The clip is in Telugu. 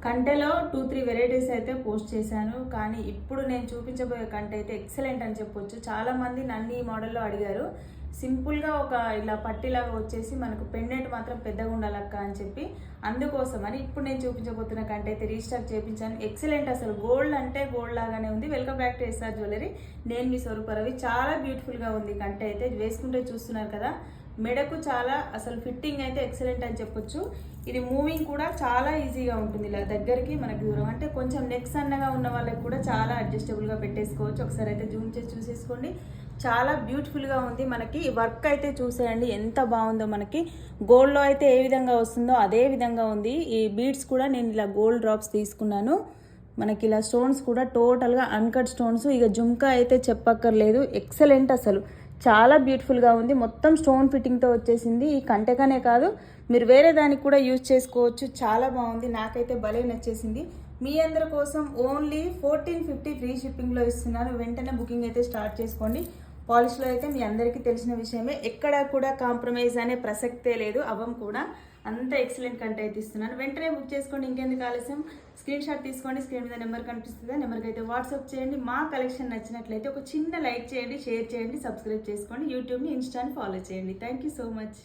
కంటెలో 2-3 వెరైటీస్ అయితే పోస్ట్ చేశాను. కానీ ఇప్పుడు నేను చూపించబోయే కంటె అయితే ఎక్సలెంట్ అని చెప్పొచ్చు. చాలామంది నన్ను ఈ మోడల్లో అడిగారు. సింపుల్గా ఒక ఇలా పట్టీలాగా వచ్చేసి మనకు పెండెంట్ మాత్రం పెద్దగా ఉండాలక్క అని చెప్పి, అందుకోసమని ఇప్పుడు నేను చూపించబోతున్న కంటె అయితే రీస్టాక్ చేయించాను. ఎక్సలెంట్, అసలు గోల్డ్ అంటే గోల్డ్ లాగానే ఉంది. Welcome back to SR jewellery. నేను మీ స్వరూప రవి. చాలా బ్యూటిఫుల్గా ఉంది కంటె అయితే. వేసుకుంటే చూస్తున్నారు కదా, మెడకు చాలా అసలు ఫిట్టింగ్ అయితే ఎక్సలెంట్ అని చెప్పొచ్చు. ఇది మూవింగ్ కూడా చాలా ఈజీగా ఉంటుంది. ఇలా దగ్గరికి మనకు దూరం అంటే కొంచెం నెక్ సన్నగా ఉన్న వాళ్ళకి కూడా చాలా అడ్జస్టబుల్గా పెట్టేసుకోవచ్చు. ఒకసారి అయితే జూమ్ చేసి చూసేసుకోండి. చాలా బ్యూటిఫుల్గా ఉంది. మనకి వర్క్ అయితే చూసేయండి ఎంత బాగుందో. మనకి గోల్డ్లో అయితే ఏ విధంగా వస్తుందో అదే విధంగా ఉంది. ఈ బీడ్స్ కూడా నేను ఇలా గోల్డ్ డ్రాప్స్ తీసుకున్నాను. మనకి ఇలా స్టోన్స్ కూడా టోటల్గా అన్కట్ స్టోన్స్. ఇక జుంకా అయితే చెప్పక్కర్లేదు, ఎక్సలెంట్, అసలు చాలా బ్యూటిఫుల్గా ఉంది. మొత్తం స్టోన్ ఫిట్టింగ్తో వచ్చేసింది. ఈ కంటెకనే కాదు, మీరు వేరే దానికి కూడా యూజ్ చేసుకోవచ్చు. చాలా బాగుంది, నాకైతే భలే నచ్చేసింది. మీ అందరి కోసం ఓన్లీ 1450 ఫ్రీ షిప్పింగ్లో ఇస్తున్నాను. వెంటనే బుకింగ్ అయితే స్టార్ట్ చేసుకోండి. పాలిష్లో అయితే మీ అందరికీ తెలిసిన విషయమే, ఎక్కడ కూడా కాంప్రమైజ్ అనే ప్రసక్తే లేదు, అవ్వం కూడా. అంత ఎక్సలెంట్ కంటె అయితే ఇస్తున్నాను. వెంటనే బుక్ చేసుకోండి. ఇంకెందుకు ఆలస్యం, స్క్రీన్ షాట్ తీసుకోండి. స్క్రీన్ మీద నెంబర్ కనిపిస్తుంది, నెంబర్కి అయితే వాట్సాప్ చేయండి. మా కలెక్షన్ నచ్చినట్లయితే ఒక చిన్న లైక్ చేయండి, షేర్ చేయండి, సబ్స్క్రైబ్ చేసుకోండి. యూట్యూబ్ని, ఇన్స్టాని ఫాలో చేయండి. Thank you so much.